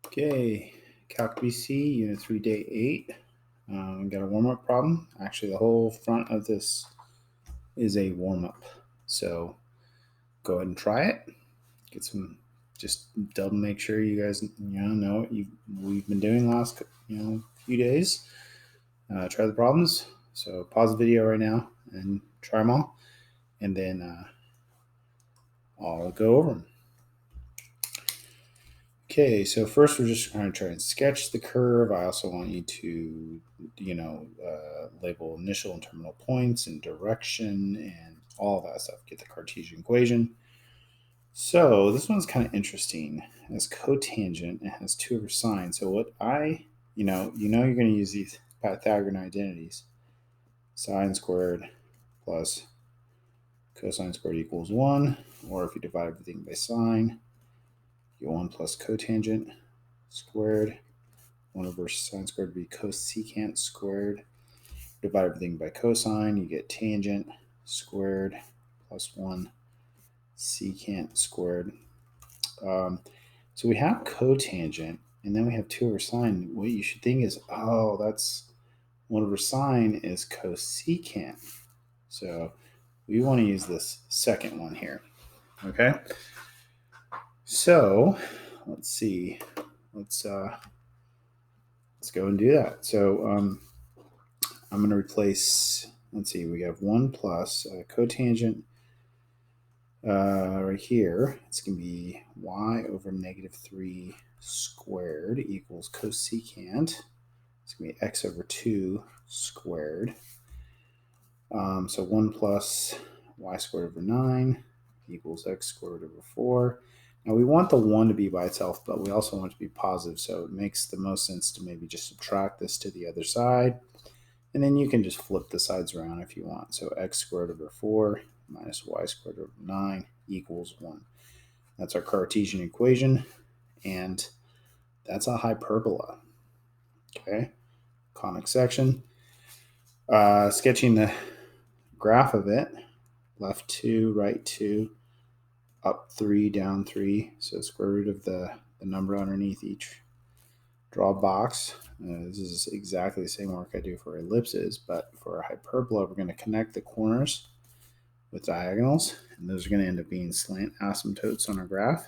Okay, Calc BC, Unit 3, Day 8. We got a warm-up problem. Actually, the whole front of this is a warm-up. So go ahead and try it. Get some, just double make sure you guys know what we've been doing last few days. Try the problems. So pause the video right now and try them all, and then I'll go over them. Okay, so first we're just going to try and sketch the curve. I also want you to, label initial and terminal points and direction and all that stuff. Get the Cartesian equation. So this one's kind of interesting. As cotangent, it has 2 over sine. So what you're going to use these Pythagorean identities. Sine squared plus cosine squared equals 1. Or if you divide everything by sine, you get 1 plus cotangent squared. 1 over sine squared would be cosecant squared. Divide everything by cosine, you get tangent squared plus 1 secant squared. So we have cotangent, and then we have 2 over sine. What you should think is, that's 1 over sine is cosecant. So we want to use this second one here. Okay? So let's see. Let's go and do that. So I'm going to replace, let's see, we have 1 plus cotangent right here. It's going to be y over negative 3 squared equals cosecant. It's going to be x over 2 squared. So 1 plus y squared over 9 equals x squared over 4. Now we want the 1 to be by itself, but we also want it to be positive, so it makes the most sense to maybe just subtract this to the other side. And then you can just flip the sides around if you want. So x squared over 4 minus y squared over 9 equals 1. That's our Cartesian equation, and that's a hyperbola. Okay, conic section. Sketching the graph of it, left 2, right 2, up 3, down 3. So square root of the number underneath each. Draw a box. This is exactly the same work I do for ellipses, but for a hyperbola, we're going to connect the corners with diagonals, and those are going to end up being slant asymptotes on our graph.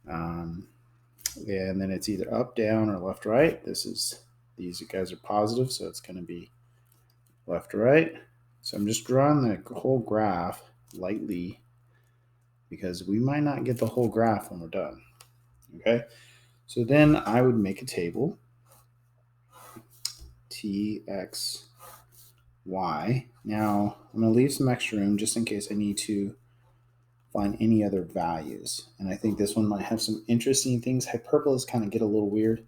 And then it's either up, down, or left, right. These guys are positive, so it's going to be left, right. So I'm just drawing the whole graph lightly because we might not get the whole graph when we're done. Okay, so then I would make a table. T, X, Y. Now I'm going to leave some extra room just in case I need to find any other values. And I think this one might have some interesting things. Hyperbolas kind of get a little weird.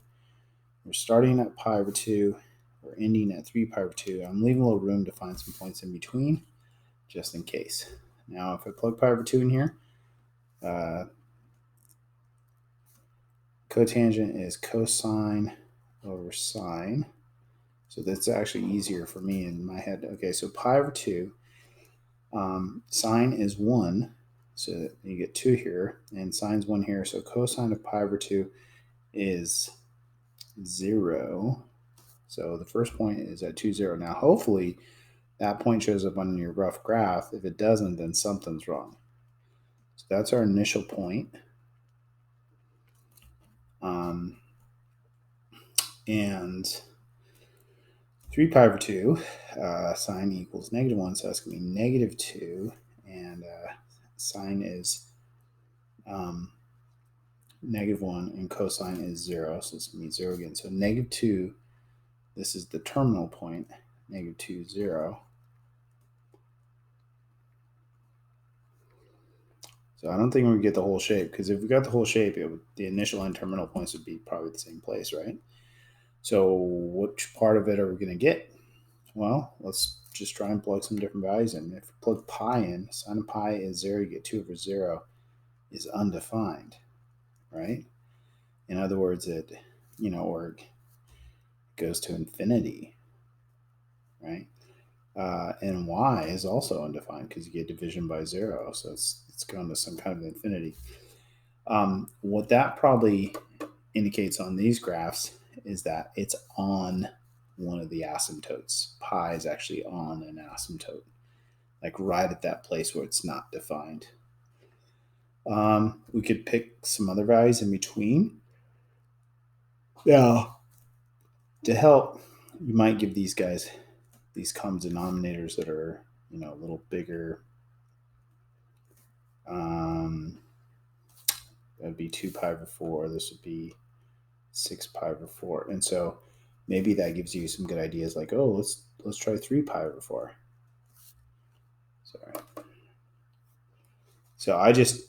We're starting at pi over 2. We're ending at 3 pi over 2. I'm leaving a little room to find some points in between just in case. Now if I plug pi over 2 in here, cotangent is cosine over sine. So that's actually easier for me in my head. Okay, so pi over 2. Sine is 1. So you get 2 here, and sine's 1 here. So cosine of pi over 2 is 0. So the first point is at 2, 0. Now, hopefully, that point shows up on your rough graph. If it doesn't, then something's wrong. So that's our initial point. And 3 pi over 2, sine equals negative 1, so that's going to be negative 2. And sine is negative 1, and cosine is 0, so it's going to be 0 again. So negative 2, this is the terminal point, negative 2, 0. So I don't think we get the whole shape, because if we got the whole shape, the initial and terminal points would be probably the same place, right? So which part of it are we going to get? Well, let's just try and plug some different values in. If we plug pi in, sine of pi is 0, you get 2 over 0 is undefined, right? In other words, it goes to infinity, right? And y is also undefined because you get division by 0, so it's going to some kind of infinity. What that probably indicates on these graphs is that it's on one of the asymptotes. Pi is actually on an asymptote, like right at that place where it's not defined. We could pick some other values in between. Now, to help, you might give these guys these common denominators that are, a little bigger. That would be 2 pi over 4. This would be 6 pi over 4. And so maybe that gives you some good ideas like, oh, let's try 3 pi over 4. Sorry. So I just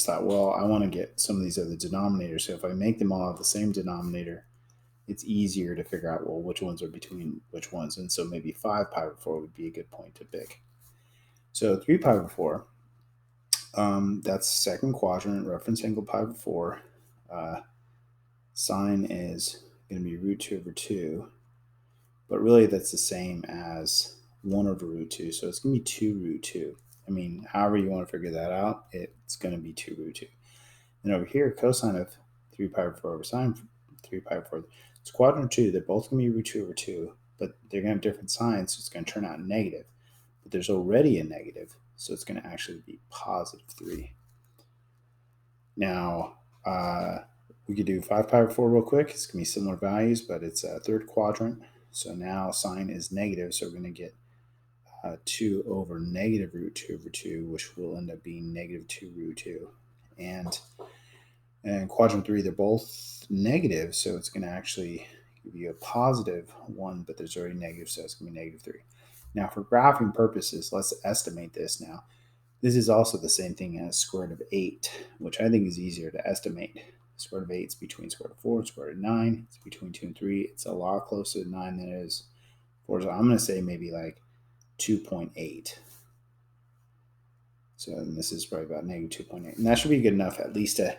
thought, well, I want to get some of these other denominators. So if I make them all have the same denominator, it's easier to figure out, well, which ones are between which ones. And so maybe 5 pi over 4 would be a good point to pick. So 3 pi over 4, that's second quadrant, reference angle pi over 4. Sine is going to be root 2 over 2. But really that's the same as 1 over root 2. So it's going to be 2 root 2. I mean, however you want to figure that out, it's going to be 2 root 2. And over here, cosine of 3 pi over 4 over sine of 3 pi over 4, it's quadrant 2. They're both going to be root 2 over 2, but they're going to have different signs, so it's going to turn out negative. But there's already a negative, so it's going to actually be positive 3. Now, we could do 5 pi over 4 real quick. It's going to be similar values, but it's a third quadrant. So now sine is negative, so we're going to get 2 over negative root 2 over 2, which will end up being negative 2 root 2. And quadrant 3, they're both negative, so it's going to actually give you a positive 1, but there's already negative, so it's going to be negative 3. Now, for graphing purposes, let's estimate this now. This is also the same thing as square root of 8, which I think is easier to estimate. Square root of 8 is between square root of 4 and square root of 9. It's between 2 and 3. It's a lot closer to 9 than it is 4. So I'm going to say maybe like 2.8. So this is probably about negative 2.8. And that should be good enough at least to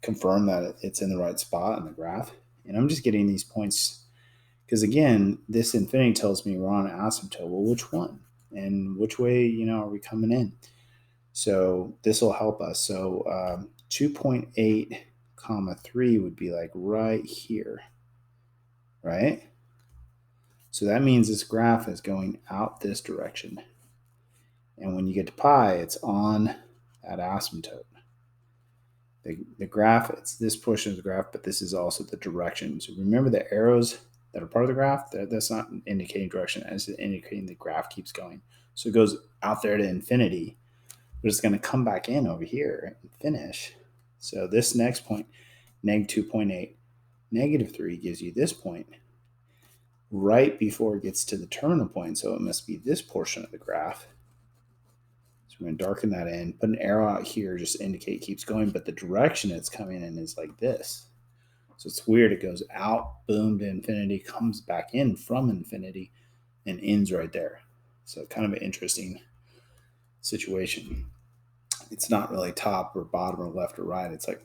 confirm that it's in the right spot in the graph. And I'm just getting these points because, again, this infinity tells me we're on an asymptote. Well, which one? And which way, are we coming in? So this will help us. So 2.8 comma 3 would be like right here, right? So that means this graph is going out this direction. And when you get to pi, it's on that asymptote. The graph, it's this portion of the graph, but this is also the direction. So remember the arrows that are part of the graph, that's not indicating direction, it's indicating the graph keeps going. So it goes out there to infinity, but it's going to come back in over here and finish. So this next point, negative 2.8, negative 3 gives you this point right before it gets to the terminal point. So it must be this portion of the graph. So we're going to darken that in, put an arrow out here, just to indicate it keeps going, but the direction it's coming in is like this. So it's weird. It goes out, boom, to infinity, comes back in from infinity, and ends right there. So kind of an interesting situation. It's not really top or bottom or left or right. It's like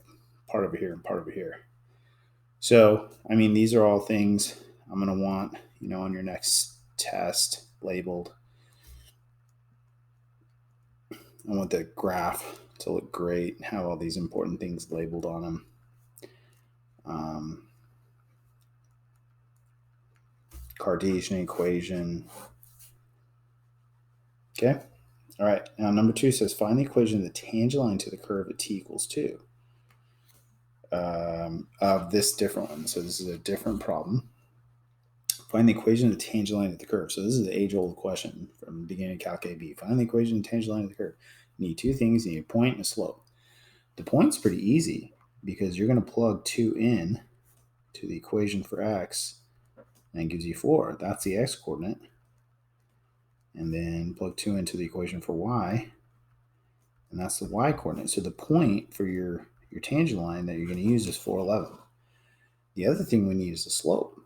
part over here and part over here. So, I mean, these are all things I'm going to want, on your next test labeled. I want the graph to look great and have all these important things labeled on them. Cartesian equation. Okay. All right. Now, number 2 says find the equation of the tangent line to the curve at t equals 2 of this different one. So this is a different problem. Find the equation of the tangent line of the curve. So this is the age-old question from the beginning of Calc AB. Find the equation of the tangent line of the curve. You need 2 things. You need a point and a slope. The point's pretty easy because you're going to plug 2 in to the equation for x, and it gives you 4. That's the x coordinate. And then plug 2 into the equation for y, and that's the y coordinate. So the point for your tangent line that you're going to use is 411. The other thing we need is the slope.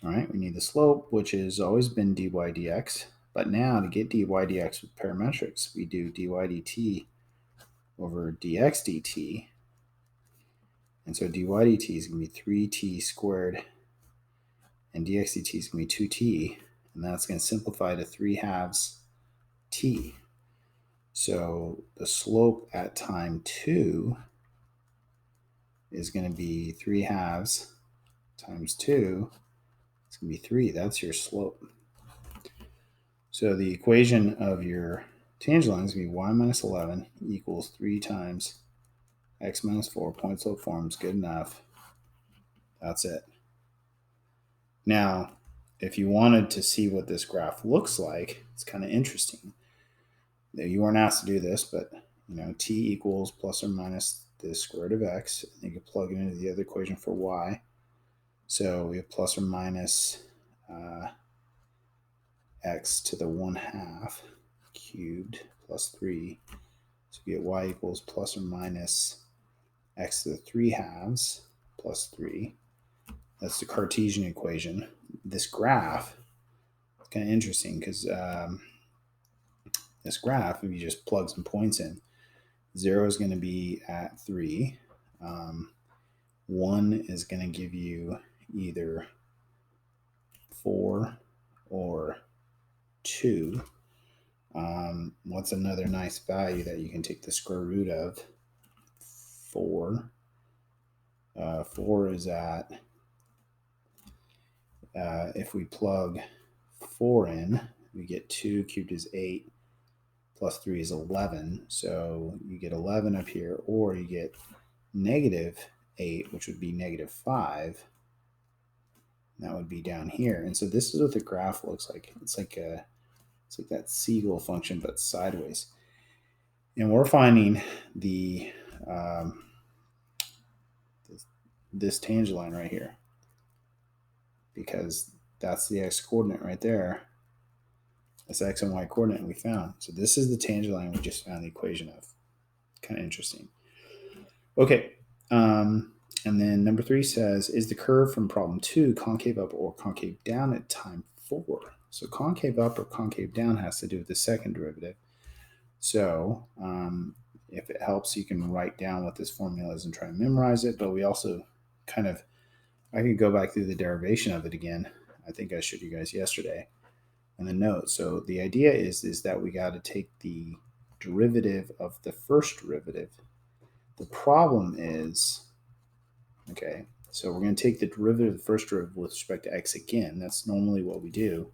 All right, we need the slope, which has always been dy dx. But now to get dy dx with parametrics, we do dy dt over dx dt. And so dy dt is going to be 3t squared, and dx dt is going to be 2t. And that's going to simplify to 3/2 t. So the slope at time 2 is going to be 3/2 times 2. It's going to be 3. That's your slope. So the equation of your tangent line is going to be y minus 11 equals 3 times x minus 4. Point slope form is good enough. That's it. Now, if you wanted to see what this graph looks like, it's kind of interesting. You weren't asked to do this, but t equals plus or minus the square root of x. And you can plug it into the other equation for y. So we have plus or minus x to the 1/2 cubed plus 3. So we get y equals plus or minus x to the 3/2 plus 3. That's the Cartesian equation. This graph is kind of interesting because this graph, if you just plug some points in, 0 is going to be at 3. 1 is going to give you either 4 or 2. What's another nice value that you can take the square root of? 4. 4 is at, if we plug 4 in, we get 2 cubed is 8, plus 3 is 11. So you get 11 up here, or you get -8, which would be -5. That would be down here. And so this is what the graph looks like. It's like that seagull function, but sideways. And we're finding this tangent line right here, because that's the x coordinate right there. That's x and y coordinate we found. So this is the tangent line we just found the equation of. Kind of interesting. Okay. And then number 3 says, is the curve from problem 2 concave up or concave down at time 4? So concave up or concave down has to do with the second derivative. So if it helps, you can write down what this formula is and try and memorize it. But we also I can go back through the derivation of it again. I think I showed you guys yesterday in the notes. So the idea is that we got to take the derivative of the first derivative. The problem is, okay, so we're going to take the derivative of the first derivative with respect to x again. That's normally what we do,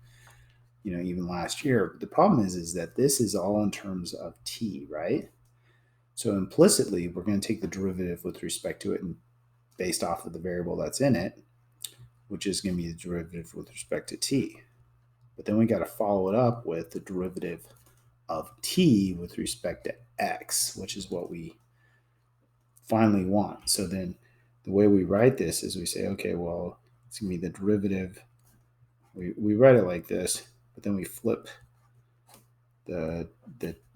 even last year. But the problem is that this is all in terms of t, right? So implicitly, we're going to take the derivative with respect to it and based off of the variable that's in it, which is going to be the derivative with respect to t. But then we got to follow it up with the derivative of t with respect to x, which is what we finally want. So then the way we write this is we say, okay, well, it's going to be the derivative. We write it like this, but then we flip the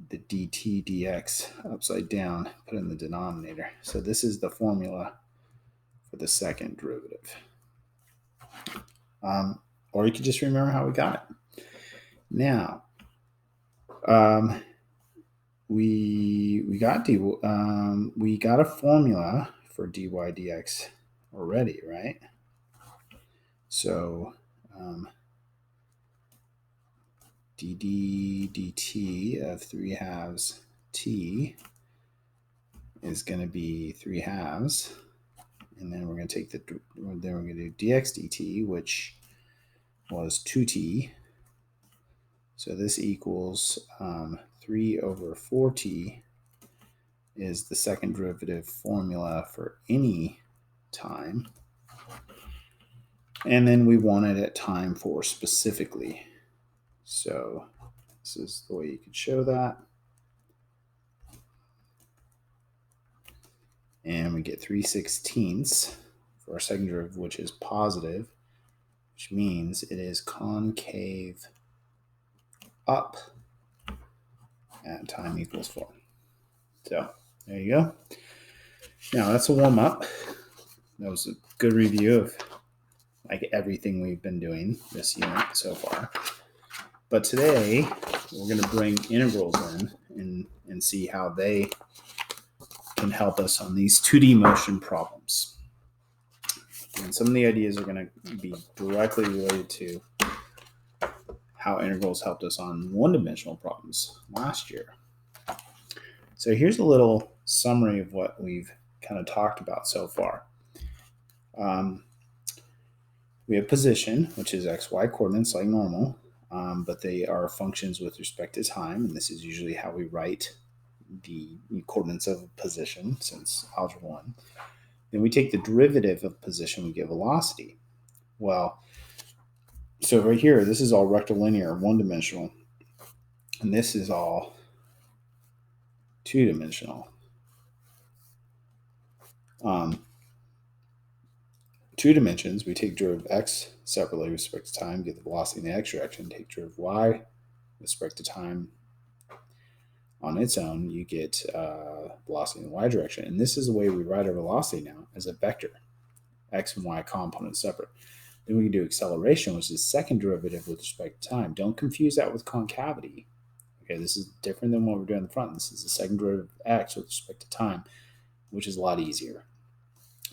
dt dx upside down, put it in the denominator. So this is the formula for the second derivative. Or you could just remember how we got it. Now, we got a formula for dy dx already, right? So dd dt of 3/2 t is going to be 3/2, and then we're going to take then we're going to do dx dt, which was 2t. So this equals 3 over 4t is the second derivative formula for any time. And then we want it at time 4 specifically. So this is the way you could show that. And we get 3/16 for our second derivative, which is positive, which means it is concave up at time equals 4. So there you go. Now that's a warm up. That was a good review of everything we've been doing this unit so far. But today we're going to bring integrals in and see how they can help us on these 2D motion problems. And some of the ideas are going to be directly related to how integrals helped us on one-dimensional problems last year. So here's a little summary of what we've kind of talked about so far. We have position, which is xy coordinates like normal, but they are functions with respect to time, and this is usually how we write the coordinates of position since algebra 1. Then we take the derivative of position, we get velocity. Well, so right here, this is all rectilinear, one-dimensional, and this is all two-dimensional. Two dimensions, we take derivative of x separately with respect to time, get the velocity in the x direction, take derivative of y with respect to time on its own, you get velocity in the y direction. And this is the way we write our velocity now, as a vector, x and y components separate. Then we can do acceleration, which is second derivative with respect to time. Don't confuse that with concavity. Okay, this is different than what we're doing in the front. This is the second derivative of x with respect to time, which is a lot easier.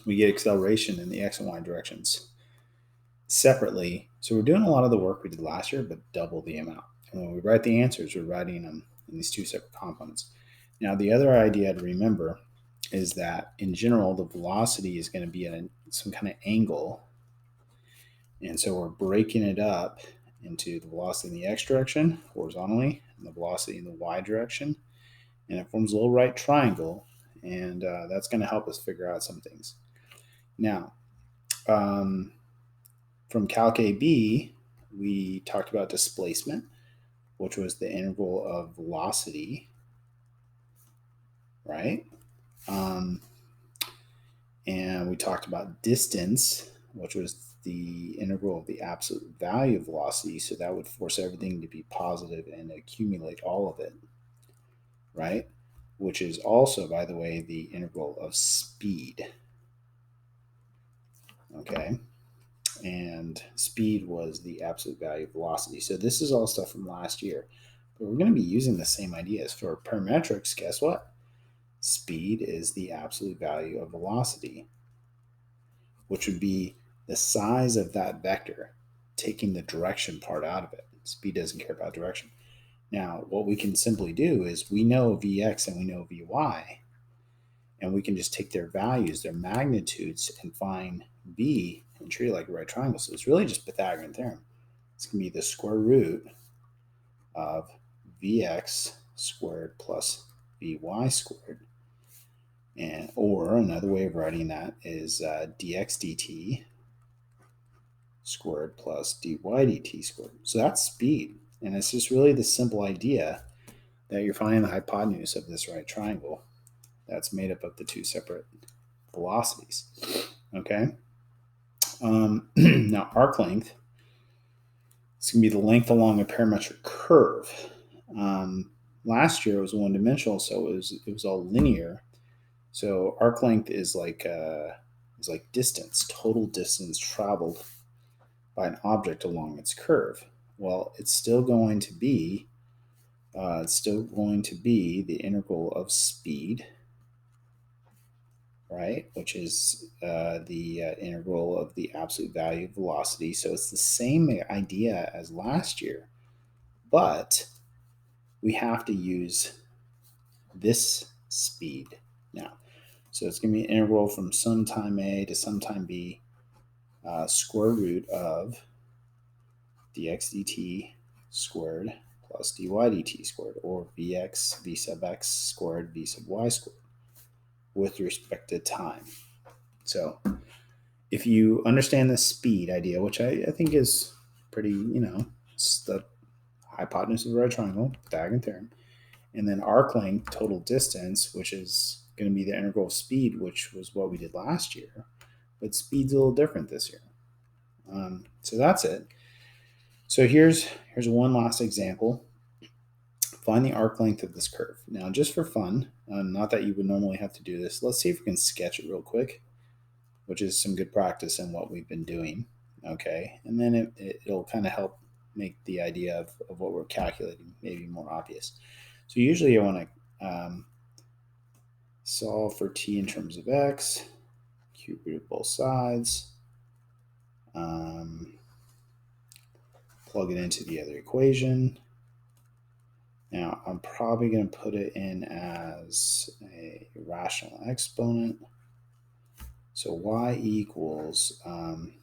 We get acceleration in the x and y directions separately. So we're doing a lot of the work we did last year, but double the amount. And when we write the answers, we're writing them in these two separate components. Now, the other idea to remember is that in general, the velocity is going to be at some kind of angle. And so we're breaking it up into the velocity in the x direction horizontally and the velocity in the y direction. And it forms a little right triangle. And that's going to help us figure out some things. Now, from Calc AB, we talked about displacement, which was the integral of velocity, right? And we talked about distance, which was the integral of the absolute value of velocity. So that would force everything to be positive and accumulate all of it, right? Which is also, by the way, the integral of speed. Okay. And speed was the absolute value of velocity. So this is all stuff from last year. But we're going to be using the same ideas. For parametrics, guess what? Speed is the absolute value of velocity, which would be the size of that vector, taking the direction part out of it. Speed doesn't care about direction. Now, what we can simply do is we know Vx and we know Vy, and we can just take their values, their magnitudes, and find V and treat it like a right triangle. So it's really just Pythagorean theorem. It's going to be the square root of Vx squared plus Vy squared. And, or another way of writing that is dx dt squared plus dy dt squared. So that's speed. And it's just really the simple idea that you're finding the hypotenuse of this right triangle that's made up of the two separate velocities. Okay. Now, arc length is going to be the length along a parametric curve. Last year it was one-dimensional, so it was all linear. So arc length is like distance, total distance traveled by an object along its curve. Well, it's still going to be the integral of speed, right? Which is the integral of the absolute value of velocity. So it's the same idea as last year, but we have to use this speed now. So it's going to be an integral from some time a to some time b, square root of dx dt squared plus dy dt squared, or vx v sub x squared v sub y squared, with respect to time. So if you understand the speed idea, which I think is pretty, it's the hypotenuse of the right triangle, Pythagorean theorem, and then arc length, total distance, which is going to be the integral of speed, which was what we did last year, but speed's a little different this year. So that's it. So here's one last example. Find the arc length of this curve. Now, just for fun, not that you would normally have to do this, let's see if we can sketch it real quick, which is some good practice in what we've been doing. Okay, and then it'll kind of help make the idea of what we're calculating maybe more obvious. So usually I want to solve for t in terms of x, cube root of both sides, plug it into the other equation. Now I'm probably going to put it in as a rational exponent. So y equals 1/2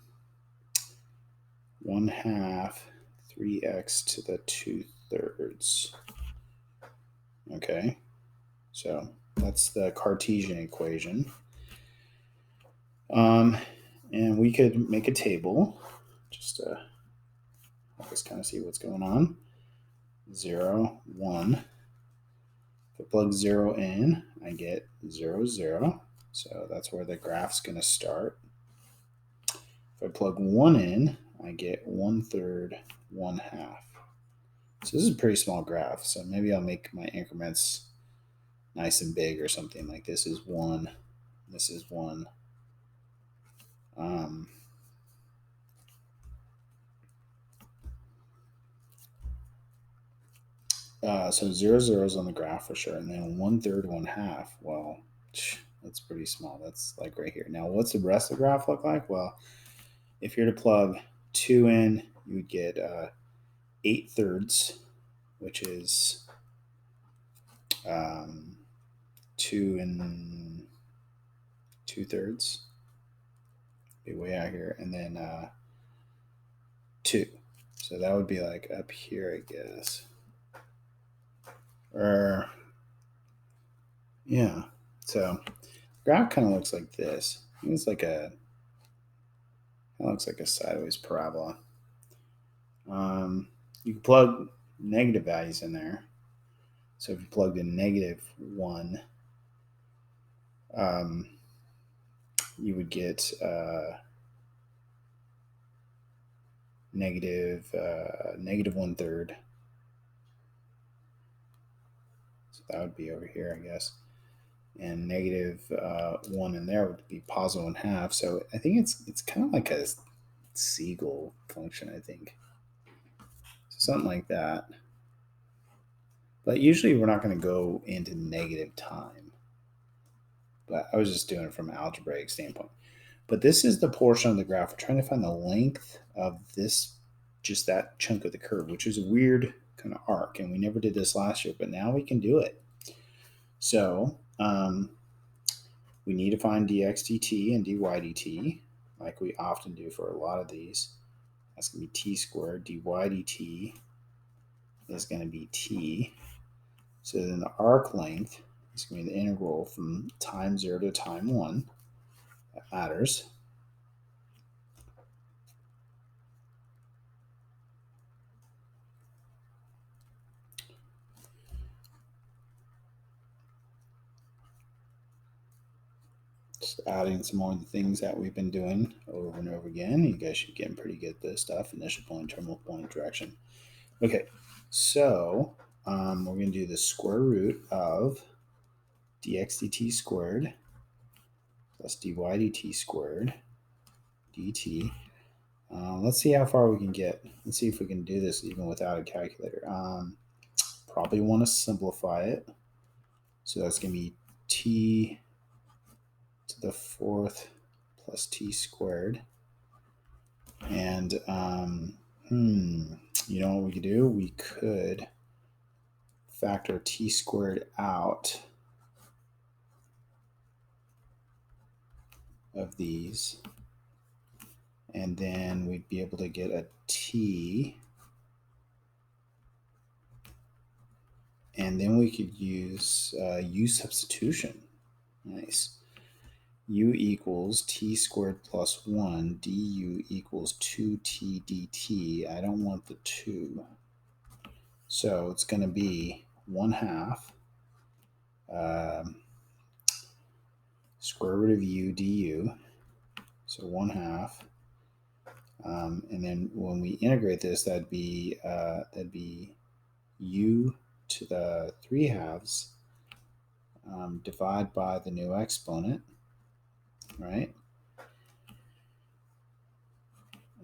3x to the 2/3. Okay, so that's the Cartesian equation. And we could make a table just to help us kind of see what's going on. 0, 1. If I plug 0 in, I get 0, 0. So that's where the graph's going to start. If I plug 1 in, I get 1/3, 1/2. So this is a pretty small graph. So maybe I'll make my increments nice and big or something. Like this is 1, this is 1. So 0, 0 is on the graph for sure. And then 1/3, 1/2. Well, that's pretty small. That's like right here. Now, what's the rest of the graph look like? Well, if you're to plug 2 in, you would get 8/3, which is 2 and 2/3. Be way out here. And then 2. So that would be like up here, I guess. Or, yeah. So graph kind of looks like this. It's like it looks like a sideways parabola. You can plug negative values in there. So if you plugged in -1, you would get negative 1/3. So that would be over here, I guess. And -1 in there would be positive 1/2. So I think it's kind of like a Siegel function, I think. So something like that. But usually we're not going to go into negative time. But I was just doing it from an algebraic standpoint. But this is the portion of the graph. We're trying to find the length of this, just that chunk of the curve, which is a weird kind of arc. And we never did this last year, but now we can do it. So we need to find dx dt and dy dt, like we often do for a lot of these. That's going to be t squared. Dy dt is going to be t. So then the arc length is going to be the integral from time 0 to time 1. That matters. Just adding some more of the things that we've been doing over and over again. You guys should get pretty good at this stuff. Initial point, terminal point, direction. Okay, so we're going to do the square root of dx dt squared plus dy dt squared dt. Let's see how far we can get. Let's see if we can do this even without a calculator. Probably want to simplify it. So that's going to be t to the 4th plus t squared. And you know what we could do? We could factor t squared out of these. And then we'd be able to get a t. And then we could use u substitution. Nice. U equals t squared plus 1. Du equals 2t dt. I don't want the 2. So it's going to be 1/2 square root of u du. So 1/2. And then when we integrate this, that'd be u to the 3/2 divide by the new exponent, right?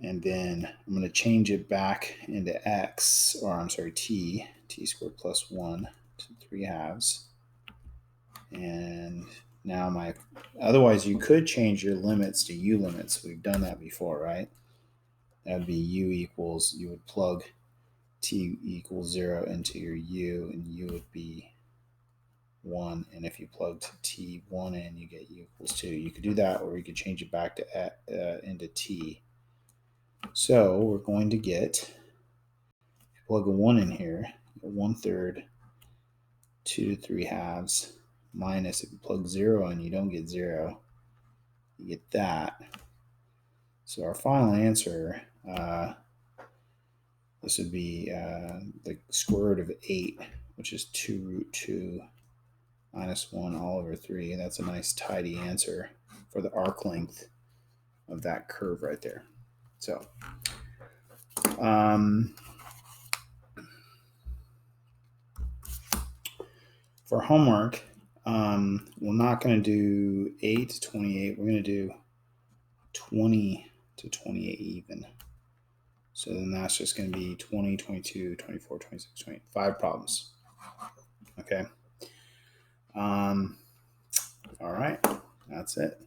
And then I'm going to change it back into x, or I'm sorry, t squared plus 1 to 3/2. And now otherwise you could change your limits to u limits. We've done that before, right? That would be you would plug t equals 0 into your u, and u would be 1. And if you plugged t1 in, you get u equals 2. You could do that, or you could change it back to into t. So we're going to get, if you plug a 1 in here, 1/3, 2 3/2, minus, if you plug 0 in, you don't get 0. You get that. So our final answer, this would be the square root of 8, which is 2√2 minus 1 all over 3. That's a nice tidy answer for the arc length of that curve right there. So for homework, we're not going to do 8 to 28. We're going to do 20 to 28 even. So then that's just going to be 20, 22, 24, 26, 25 problems. Okay. All right. That's it.